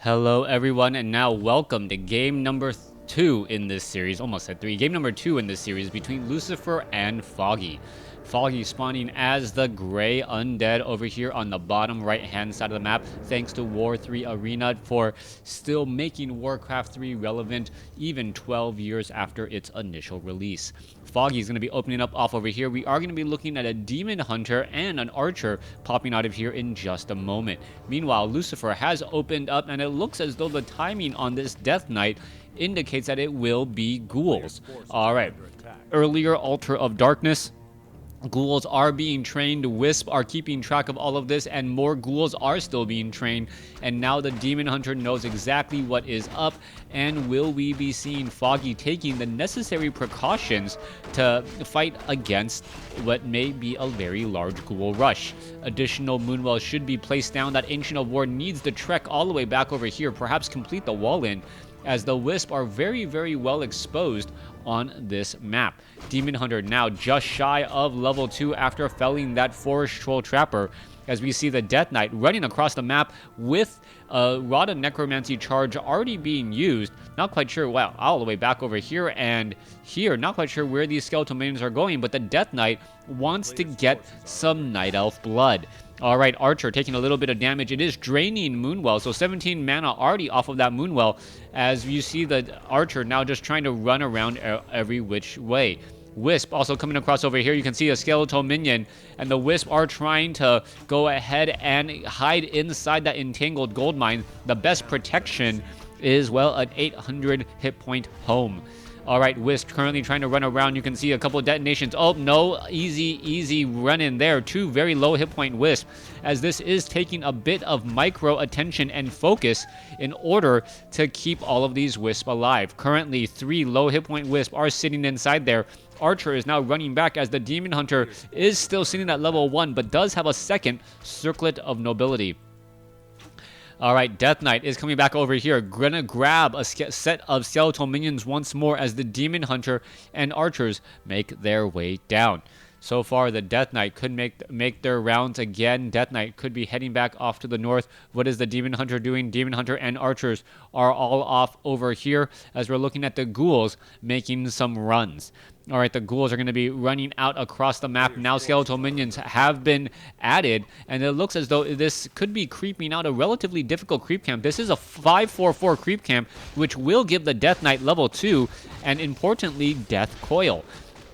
Hello everyone, and now welcome to game number 2 in this series. Almost said 3. Game number 2 in this series between Lucifer and Foggy. Foggy spawning as the gray undead over here on the bottom right hand side of the map, thanks to War 3 Arena for still making Warcraft 3 relevant even 12 years after its initial release. Foggy is going to be opening up off over here. We are going to be looking at a demon hunter and an archer popping out of here in just a moment. Meanwhile, Lucifer has opened up, and it looks as though the timing on this Death Knight indicates that it will be ghouls. Alright, earlier Altar of Darkness. Ghouls are being trained, Wisp are keeping track of all of this, and more ghouls are still being trained. And now the Demon Hunter knows exactly what is up, and will we be seeing Foggy taking the necessary precautions to fight against what may be a very large ghoul rush. Additional Moonwells should be placed down. That Ancient of War needs to trek all the way back over here, perhaps complete the wall in, as the Wisp are very well exposed on this map. Demon Hunter now just shy of level 2 after felling that Forest Troll Trapper, as we see the Death Knight running across the map with a Rod of Necromancy charge already being used. Not quite sure, wow, all the way back over here and here. Not quite sure where these skeletal minions are going, but the Death Knight wants to get some Night Elf blood. Alright, Archer taking a little bit of damage. It is draining Moonwell, so 17 mana already off of that Moonwell, as you see the Archer now just trying to run around every which way. Wisp also coming across over here. You can see a skeletal minion, and the Wisp are trying to go ahead and hide inside that entangled gold mine. The best protection is, well, an 800 hit point home. Alright, Wisp currently trying to run around. You can see a couple of detonations. Oh, no, easy run in there. Two very low hit point Wisp, as this is taking a bit of micro attention and focus in order to keep all of these Wisp alive. Currently, 3 low hit point Wisp are sitting inside there. Archer is now running back, as the Demon Hunter is still sitting at level 1, but does have a second Circlet of Nobility. Alright, Death Knight is coming back over here. Gonna grab a set of skeletal minions once more, as the Demon Hunter and Archers make their way down. So far, the Death Knight could make their rounds again. Death Knight could be heading back off to the north. What is the Demon Hunter doing? Demon Hunter and Archers are all off over here, as we're looking at the ghouls making some runs. Alright, the ghouls are going to be running out across the map. Now skeletal minions have been added, and it looks as though this could be creeping out a relatively difficult creep camp. This is a 5-4-4 creep camp, which will give the Death Knight level 2, and importantly, Death Coil.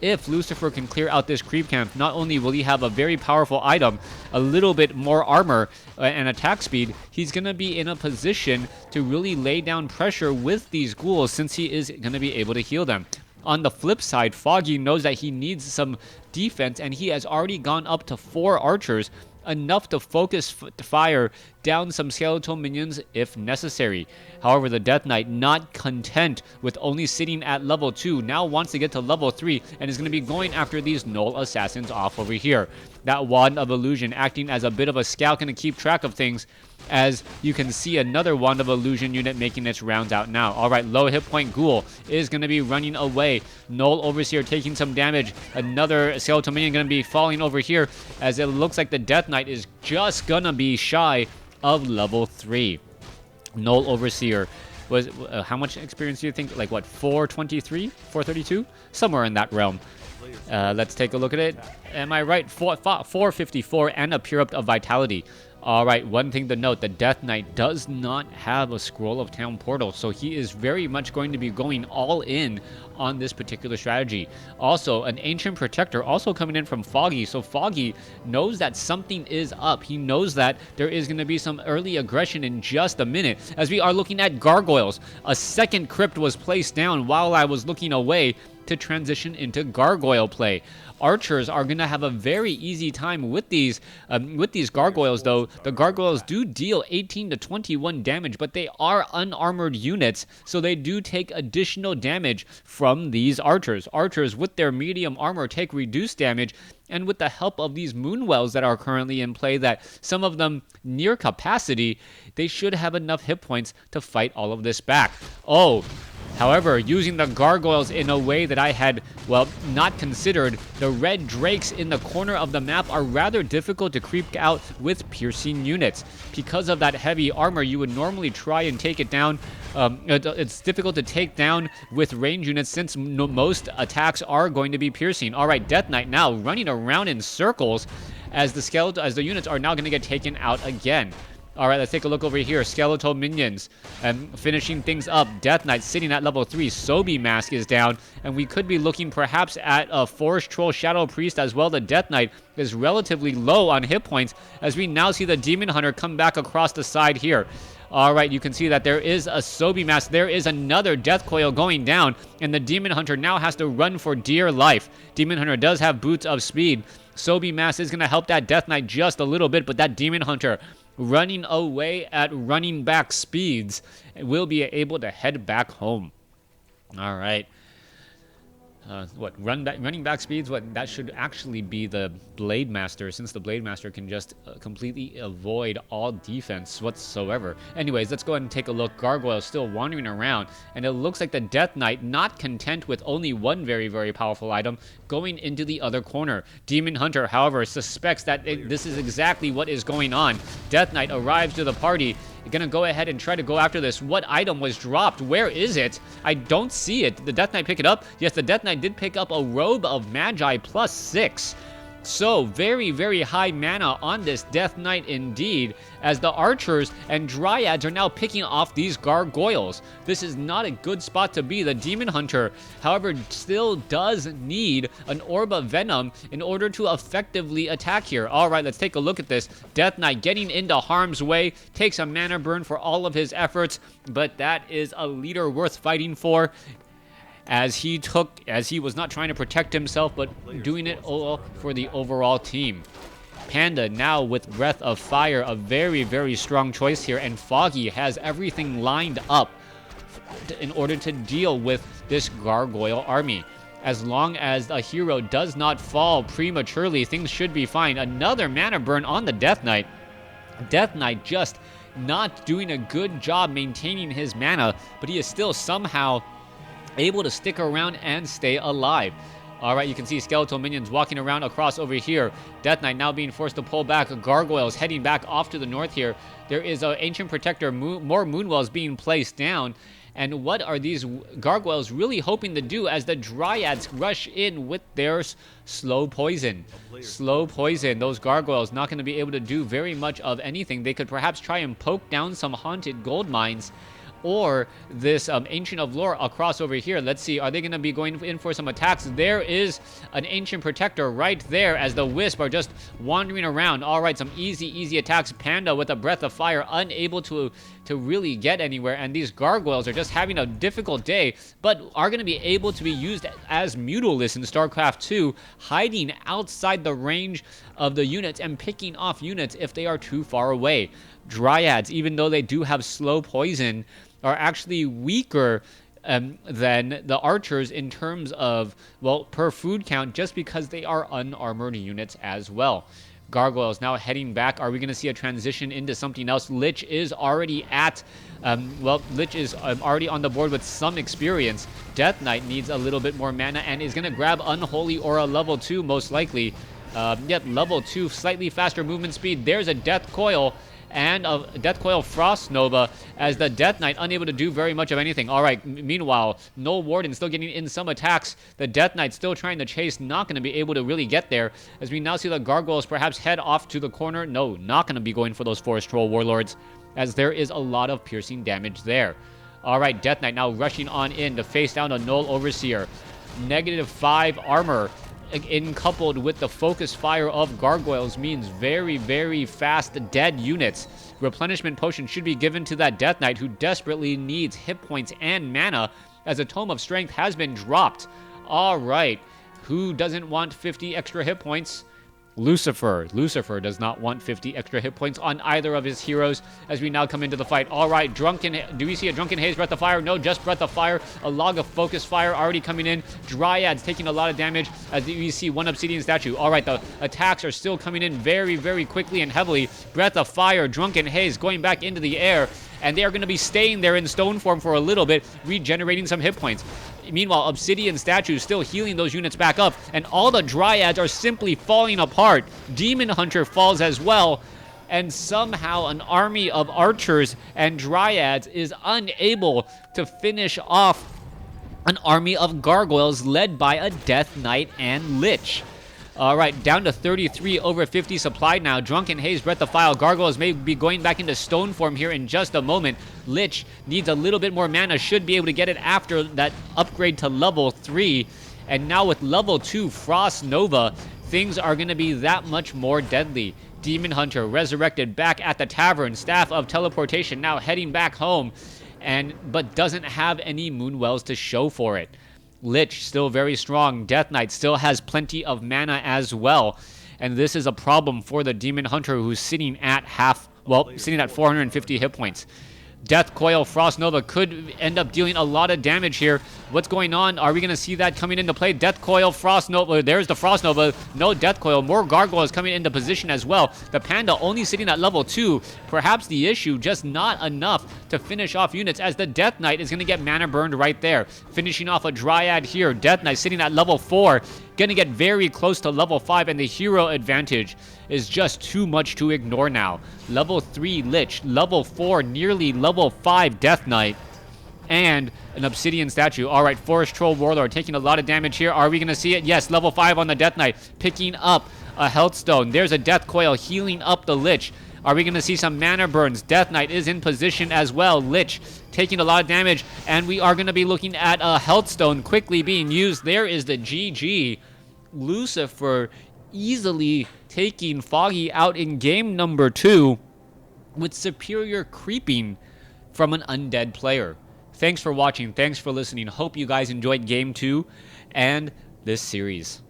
If Lucifer can clear out this creep camp, not only will he have a very powerful item, a little bit more armor and attack speed, he's going to be in a position to really lay down pressure with these ghouls, since he is going to be able to heal them. On the flip side, Foggy knows that he needs some defense, and he has already gone up to 4 archers, enough to focus fire down some skeletal minions if necessary. However, the Death Knight, not content with only sitting at level 2, now wants to get to level 3 and is going to be going after these Null Assassins off over here. That Wand of Illusion acting as a bit of a scout, going to keep track of things, as you can see another Wand of Illusion unit making its rounds out now. Alright, low hit point Ghoul is going to be running away. Null Overseer taking some damage. Another skeletal minion going to be falling over here, as it looks like the Death Knight is just going to be shy of level 3. Null Overseer was, how much experience do you think? Like what, 423? 432? Somewhere in that realm. Let's take a look at it. Am I right? 454 and a Pure Up of Vitality. Alright, one thing to note, the Death Knight does not have a Scroll of Town Portal, so he is very much going to be going all in on this particular strategy. Also, an Ancient Protector also coming in from Foggy, so Foggy knows that something is up. He knows that there is going to be some early aggression in just a minute, as we are looking at Gargoyles. A second Crypt was placed down while I was looking away to transition into Gargoyle play. Archers are going to have a very easy time with these Gargoyles, though. The Gargoyles do deal 18 to 21 damage, but they are unarmored units, so they do take additional damage from these Archers. Archers, with their medium armor, take reduced damage, and with the help of these Moonwells that are currently in play, that some of them near capacity, they should have enough hit points to fight all of this back. Oh, However, using the gargoyles in a way that I had, well, not considered, the red drakes in the corner of the map are rather difficult to creep out with piercing units. Because of that heavy armor, you would normally try and take it down. It's difficult to take down with range units since most attacks are going to be piercing. All right, Death Knight now running around in circles as the units are now going to get taken out again. All right, let's take a look over here. Skeletal minions and finishing things up. Death Knight sitting at level 3. Sobi Mask is down, and we could be looking perhaps at a Forest Troll Shadow Priest as well. The Death Knight is relatively low on hit points as we now see the Demon Hunter come back across the side here. All right, you can see that there is a Sobi Mask. There is another Death Coil going down, and the Demon Hunter now has to run for dear life. Demon Hunter does have Boots of Speed. Sobi Mask is going to help that Death Knight just a little bit, but that Demon Hunter running away at running back speeds will be able to head back home. All right. Running back speeds? That should actually be the Blade Master, since the Blade Master can just completely avoid all defense whatsoever. Anyways, let's go ahead and take a look. Gargoyle still wandering around, and it looks like the Death Knight, not content with only one very, very powerful item, going into the other corner. Demon Hunter, however, suspects that this is exactly what is going on. Death Knight arrives to the party. You're gonna go ahead and try to go after this. What item was dropped? Where is it? I don't see it. Did the Death Knight pick it up? Yes, the Death Knight did pick up a Robe of Magi +6. So, very, very high mana on this Death Knight indeed, as the archers and dryads are now picking off these gargoyles. This is not a good spot to be. The Demon Hunter, however, still does need an Orb of Venom in order to effectively attack here. Alright, let's take a look at this. Death Knight getting into harm's way, takes a mana burn for all of his efforts, but that is a leader worth fighting for, as he was not trying to protect himself, but doing it all for the overall team. Panda now with Breath of Fire, a very, very strong choice here, and Foggy has everything lined up in order to deal with this gargoyle army. As long as a hero does not fall prematurely, things should be fine. Another mana burn on the Death Knight. Death Knight just not doing a good job maintaining his mana, but he is still somehow able to stick around and stay alive. Alright, you can see skeletal minions walking around across over here. Death Knight now being forced to pull back. Gargoyles heading back off to the north here. There is an Ancient Protector, more Moonwells being placed down. And what are these gargoyles really hoping to do as the dryads rush in with their slow poison? Slow poison. Those gargoyles not going to be able to do very much of anything. They could perhaps try and poke down some haunted gold mines, or this Ancient of Lore across over here. Let's see, are they going to be going in for some attacks? There is an Ancient Protector right there as the Wisp are just wandering around. All right, some easy attacks. Panda with a Breath of Fire, unable to really get anywhere, and these gargoyles are just having a difficult day, but are going to be able to be used as Mutalists in StarCraft 2, hiding outside the range of the units and picking off units if they are too far away. Dryads, even though they do have slow poison, are actually weaker than the archers in terms of, well, per food count, just because they are unarmored units as well. Gargoyles now heading back. Are we going to see a transition into something else? Lich is already at, Lich is already on the board with some experience. Death Knight needs a little bit more mana and is going to grab Unholy Aura level 2 most likely. Yet level 2, slightly faster movement speed. There's a Death Coil and a Death Coil Frost Nova, as the Death Knight unable to do very much of anything. Alright, meanwhile, Null Warden still getting in some attacks. The Death Knight still trying to chase, not going to be able to really get there, as we now see the Gargoyles perhaps head off to the corner. No, not going to be going for those Forest Troll Warlords, as there is a lot of piercing damage there. Alright, Death Knight now rushing on in to face down a Null Overseer. -5 armor, in coupled with the focus fire of gargoyles, means very, very fast dead units. Replenishment potion should be given to that Death Knight, who desperately needs hit points and mana, as a Tome of Strength has been dropped. Alright, who doesn't want 50 extra hit points? Lucifer. Lucifer does not want 50 extra hit points on either of his heroes, as we now come into the fight. Alright, do we see a Drunken Haze Breath of Fire? No, just Breath of Fire. A Log of Focus Fire already coming in. Dryads taking a lot of damage, as we see one Obsidian Statue. Alright, the attacks are still coming in very, very quickly and heavily. Breath of Fire, Drunken Haze going back into the air, and they are going to be staying there in stone form for a little bit, regenerating some hit points. Meanwhile, Obsidian Statue still healing those units back up, and all the Dryads are simply falling apart. Demon Hunter falls as well, and somehow an army of archers and Dryads is unable to finish off an army of gargoyles led by a Death Knight and Lich. All right, down to 33 over 50 supply now. Drunken Haze, Breath of Fire. Gargoyles may be going back into stone form here in just a moment. Lich needs a little bit more mana, should be able to get it after that upgrade to level 3. And now with level 2 Frost Nova, things are going to be that much more deadly. Demon Hunter resurrected back at the tavern. Staff of Teleportation now heading back home, but doesn't have any Moonwells to show for it. Lich still very strong. Death Knight still has plenty of mana as well. And this is a problem for the Demon Hunter, who's sitting at sitting at 450 hit points. Death Coil Frost Nova could end up dealing a lot of damage here. What's going on? Are we going to see that coming into play? Death Coil Frost Nova. There's the Frost Nova. No Death Coil. More Gargoyles coming into position as well. The Panda only sitting at level 2. Perhaps the issue, just not enough to finish off units, as the Death Knight is going to get mana burned right there. Finishing off a Dryad here. Death Knight sitting at level 4. Going to get very close to level 5, and the hero advantage is just too much to ignore now. Level 3 Lich, level 4, nearly level 5 Death Knight, and an Obsidian Statue. All right, Forest Troll Warlord taking a lot of damage here. Are we going to see it? Yes, level 5 on the Death Knight, picking up a Health Stone. There's a Death Coil healing up the Lich. Are we going to see some mana burns? Death Knight is in position as well. Lich taking a lot of damage, and we are going to be looking at a Health Stone quickly being used. There is the GG. Lucifer easily taking Foggy out in game number 2 with superior creeping from an Undead player. Thanks for watching. Thanks for listening. Hope you guys enjoyed game 2 and this series.